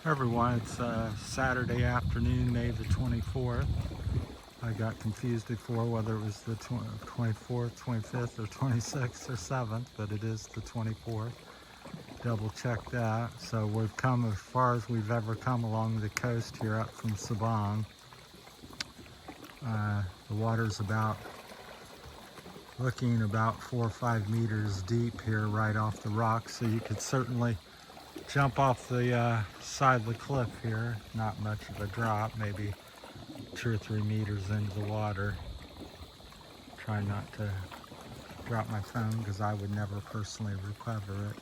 Everyone, it's Saturday afternoon, May the 24th. I got confused before whether it was the 24th, 25th, or 26th or 7th, but it is the 24th. Double check that. So we've come as far as we've ever come along the coast here up from Sabang. The water's looking about 4 or 5 meters deep here right off the rock, so you could certainly jump off the side of the cliff here. Not much of a drop, maybe 2 or 3 meters into the water. Try not to drop my phone because I would never personally recover it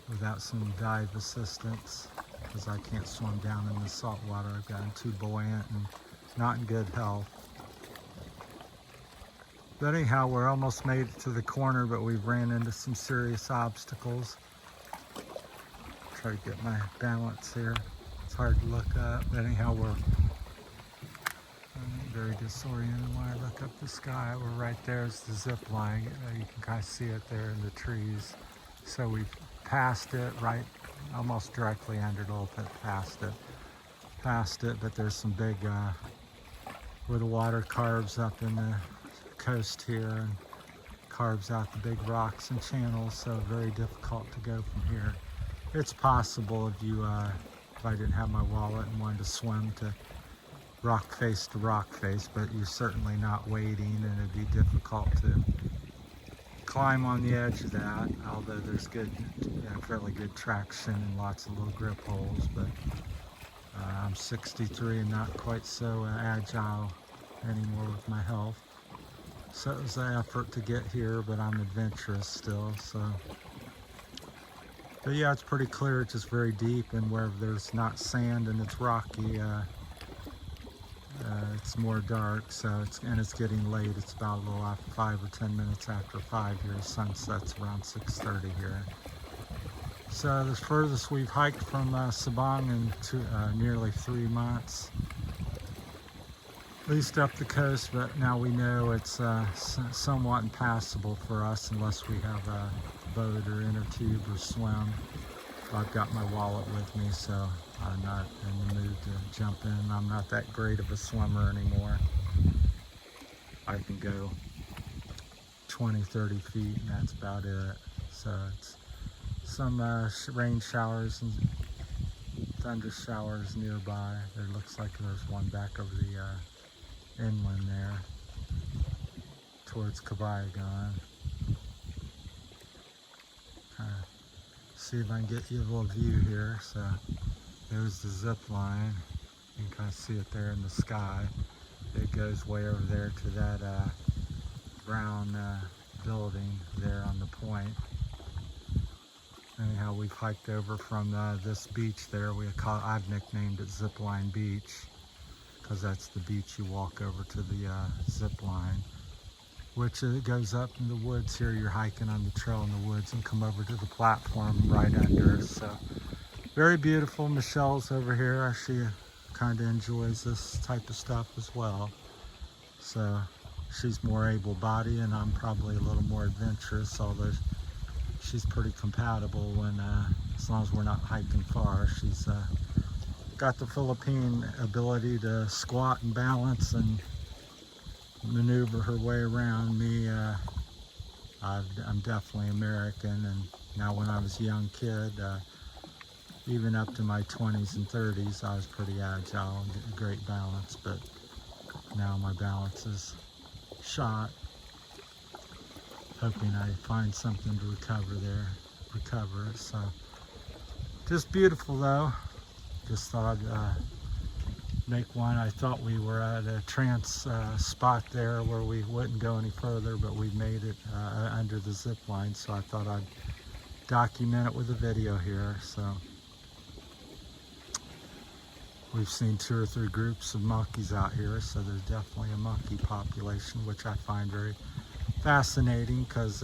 without some dive assistance, because I can't swim down in the salt water. I've gotten too buoyant and not in good health. But anyhow, we're almost made it to the corner, but we've ran into some serious obstacles. Try to get my balance here. It's hard to look up. But anyhow, I'm very disoriented when I look up the sky. We're right there is the zip line. You can kind of see it there in the trees. So we've passed it right, almost directly under it, a little bit past it. But there's some big, where the water carves up in the coast here and carves out the big rocks and channels. So very difficult to go from here. It's possible if I didn't have my wallet and wanted to swim to rock face, but you're certainly not wading, and it'd be difficult to climb on the edge of that, although there's good, fairly good traction and lots of little grip holes. But I'm 63 and not quite so agile anymore with my health. So it was an effort to get here, but I'm adventurous still. But yeah, it's pretty clear. It's just very deep, and where there's not sand and it's rocky, it's more dark. So it's getting late. It's about a little after 5 or 10 minutes after 5 here. Sunset's around 6:30 here. So the furthest we've hiked from Sabang in nearly 3 months, at least up the coast. But now we know it's somewhat impassable for us unless we have a boat or inner tube or swim. I've got my wallet with me, so I'm not in the mood to jump in. I'm not that great of a swimmer anymore. I can go 20, 30 feet, and that's about it. So it's some rain showers and thunder showers nearby. There looks like there's one back over the inland there towards Kabayagan. See if I can get you a little view here. So there's the zip line. You can kind of see it there in the sky. It goes way over there to that brown building there on the point. Anyhow, we've hiked over from this beach there. I've nicknamed it Zipline Beach because that's the beach you walk over to the zip line, which goes up in the woods here. You're hiking on the trail in the woods and come over to the platform right under us. So very beautiful. Michelle's over here. She kind of enjoys this type of stuff as well. So she's more able-bodied, and I'm probably a little more adventurous, although she's pretty compatible when, as long as we're not hiking far. She's got the Philippine ability to squat and balance and maneuver her way around. Me, I'm definitely American, and now when I was a young kid, even up to my 20s and 30s, I was pretty agile and great balance, but now my balance is shot. Hoping I find something to recover it. So just beautiful though. Just thought I'd make one. I thought we were at a trance spot there where we wouldn't go any further, but we made it under the zip line, so I thought I'd document it with a video here. So we've seen 2 or 3 groups of monkeys out here, so there's definitely a monkey population, which I find very fascinating, because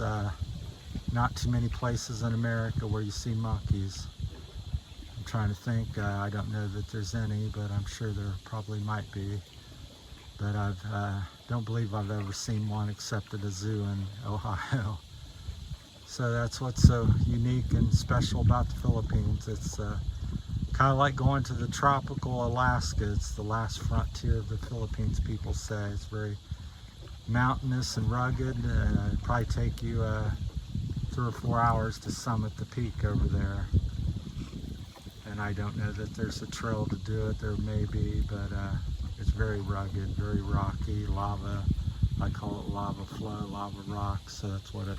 not too many places in America where you see monkeys. I'm trying to think. I don't know that there's any, but I'm sure there probably might be. But I don't believe I've ever seen one except at a zoo in Ohio. So that's what's so unique and special about the Philippines. It's Kind of like going to the tropical Alaska. It's the last frontier of the Philippines, people say. It's very mountainous and rugged. It'd probably take you 3 or 4 hours to summit the peak over there. And I don't know that there's a trail to do it. There may be, but it's very rugged, very rocky, lava. I call it lava flow, lava rock. So that's what it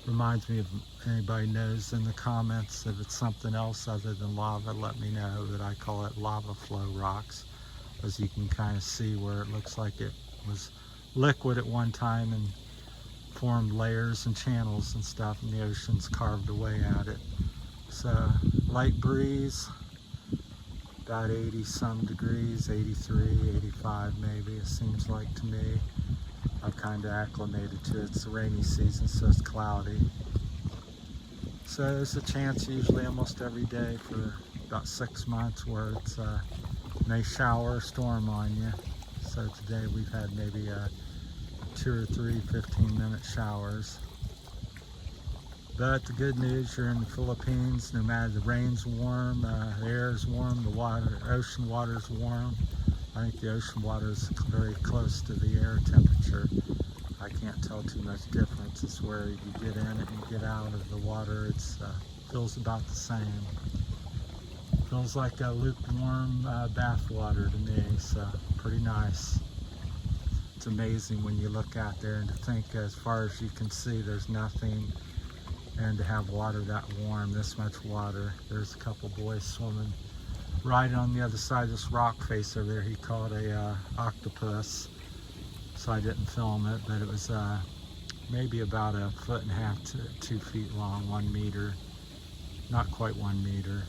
reminds me of. Anybody knows in the comments if it's something else other than lava, let me know. That I call it lava flow rocks, as you can kind of see where it looks like it was liquid at one time and formed layers and channels and stuff, and the ocean's carved away at it. So light breeze, about 80 some degrees, 83, 85 maybe, it seems like to me. I've kind of acclimated to it. It's the rainy season, so it's cloudy. So there's a chance usually almost every day for about 6 months where it's may shower or storm on you. So today we've had maybe 2 or 3 15-minute showers. But the good news, you're in the Philippines, no matter the rain's warm, the air's warm, the ocean water's warm. I think the ocean water is very close to the air temperature. I can't tell too much difference. It's where you get in it and get out of the water. It feels about the same. Feels like a lukewarm bath water to me, so pretty nice. It's amazing when you look out there and to think as far as you can see there's nothing, and to have water that warm, this much water. There's a couple boys swimming right on the other side of this rock face over there. He caught a octopus, so I didn't film it, but it was maybe about 1.5 to 2 feet long, 1 meter, not quite 1 meter.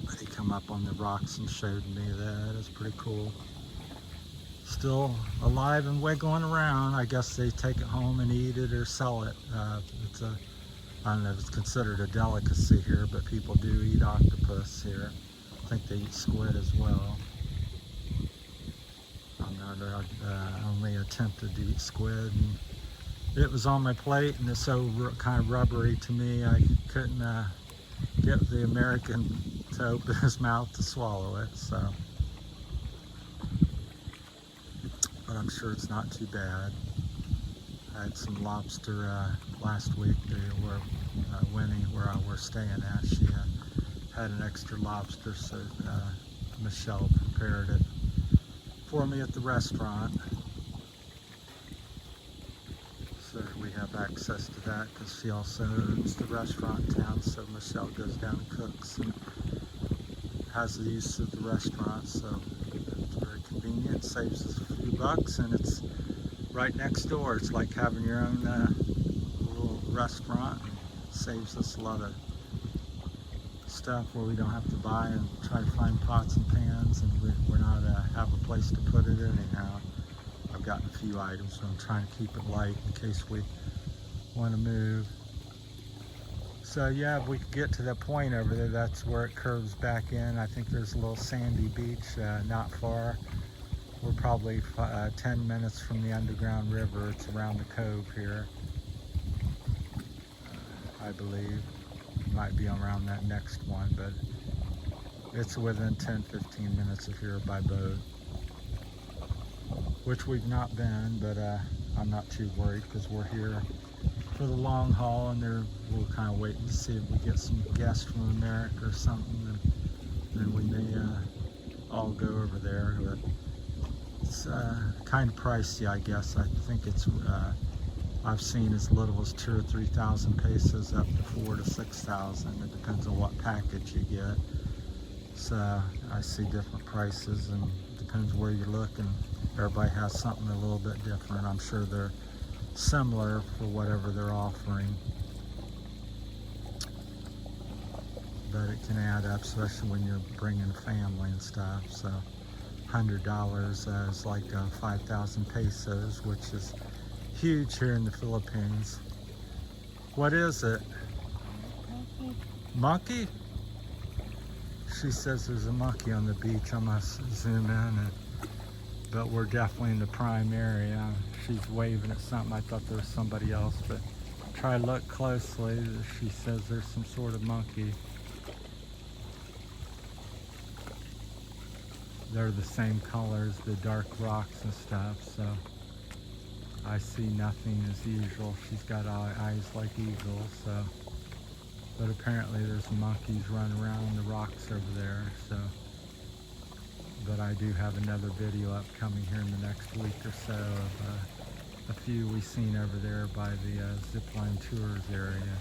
But he come up on the rocks and showed me that. It's pretty cool. Still alive and wiggling around. I guess they take it home and eat it or sell it. I don't know if it's considered a delicacy here, but people do eat octopus here. I think they eat squid as well. I'm not only attempted to eat squid, and it was on my plate and it's so kind of rubbery to me I couldn't get the American to open his mouth to swallow it. So, but I'm sure it's not too bad. I had some lobster last week. Where Winnie, where we're staying at, she had an extra lobster, so Michelle prepared it for me at the restaurant. So we have access to that because she also owns the restaurant in town, so Michelle goes down and cooks and has the use of the restaurant, so it's very convenient, saves us a few bucks, and it's right next door. It's like having your own little restaurant. It saves us a lot of stuff where we don't have to buy and try to find pots and pans, and we're not have a place to put it anyhow. I've gotten a few items, so I'm trying to keep it light in case we want to move. So yeah, if we could get to that point over there, that's where it curves back in. I think there's a little sandy beach not far. We're probably 10 minutes from the underground river. It's around the cove here, I believe. Might be around that next one, but it's within 10-15 minutes if you're by boat, which we've not been, but I'm not too worried because we're here for the long haul, and we're kind of waiting to see if we get some guests from America or something, and then we may all go over there. But it's kind of pricey, I guess. I think it's I've seen as little as 2,000 or 3,000 pesos up to 4,000 to 6,000. It depends on what package you get. So I see different prices, and it depends where you look, and everybody has something a little bit different. I'm sure they're similar for whatever they're offering, but it can add up, especially when you're bringing a family and stuff. So $100 is like 5,000 pesos, which is huge here in the Philippines. What is it? Monkey? She says there's a monkey on the beach. I must zoom in, but we're definitely in the prime area. She's waving at something. I thought there was somebody else, but try to look closely. She says there's some sort of monkey. they're the same colors, the dark rocks and stuff, so I see nothing as usual. She's got eyes like eagles, so. But apparently there's monkeys running around the rocks over there, so. But I do have another video upcoming here in the next week or so of a few we seen over there by the zipline tours area.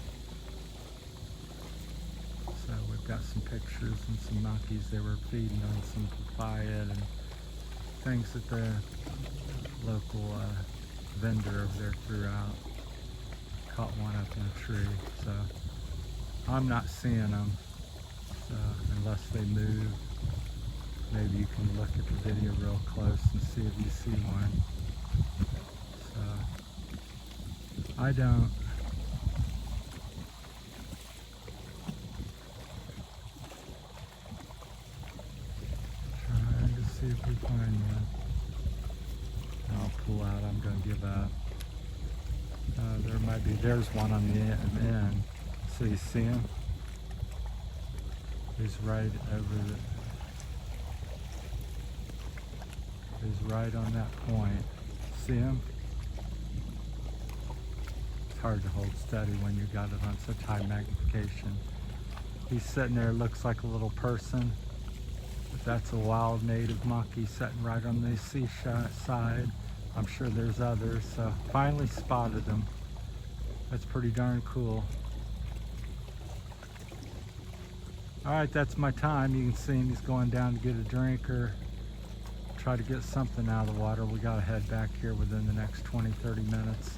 So we've got some pictures and some monkeys. They were feeding on some papaya and things that the local vendor over there threw out. Caught one up in a tree, so I'm not seeing them. So unless they move, maybe you can look at the video real close and see if you see one. So I don't. Trying to see if we find one. I'll pull out. I'm going to give up. There might be. There's one on the end. So you see him? He's right over the. He's right on that point. See him? It's hard to hold steady when you got it on such high magnification. He's sitting there, looks like a little person. But that's a wild native monkey sitting right on the seaside. I'm sure there's others, so finally spotted him. That's pretty darn cool. All right, that's my time. You can see him, he's going down to get a drink or try to get something out of the water. We gotta head back here within the next 20-30 minutes.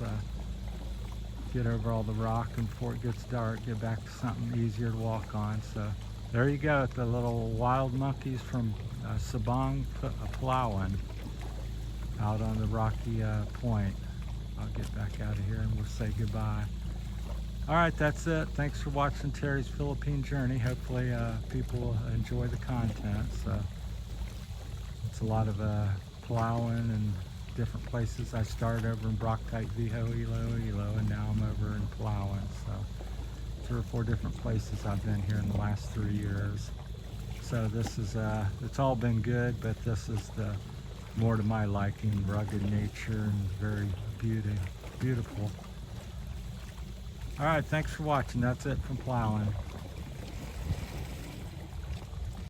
Get over all the rock, and before it gets dark, get back to something easier to walk on. So there you go, the little wild monkeys from Sabang, Palawan, out on the rocky point. I'll get back out of here and we'll say goodbye. All right, that's it. Thanks for watching Terry's Philippine Journey. Hopefully people will enjoy the content. So it's a lot of Palawan and different places. I started over in Broctite, Viho, Iloilo, and now I'm over in Palawan. So 3 or 4 different places I've been here in the last 3 years. So this is, it's all been good, but this is the more to my liking, rugged nature and very beautiful. All right, thanks for watching. That's it from Palawan.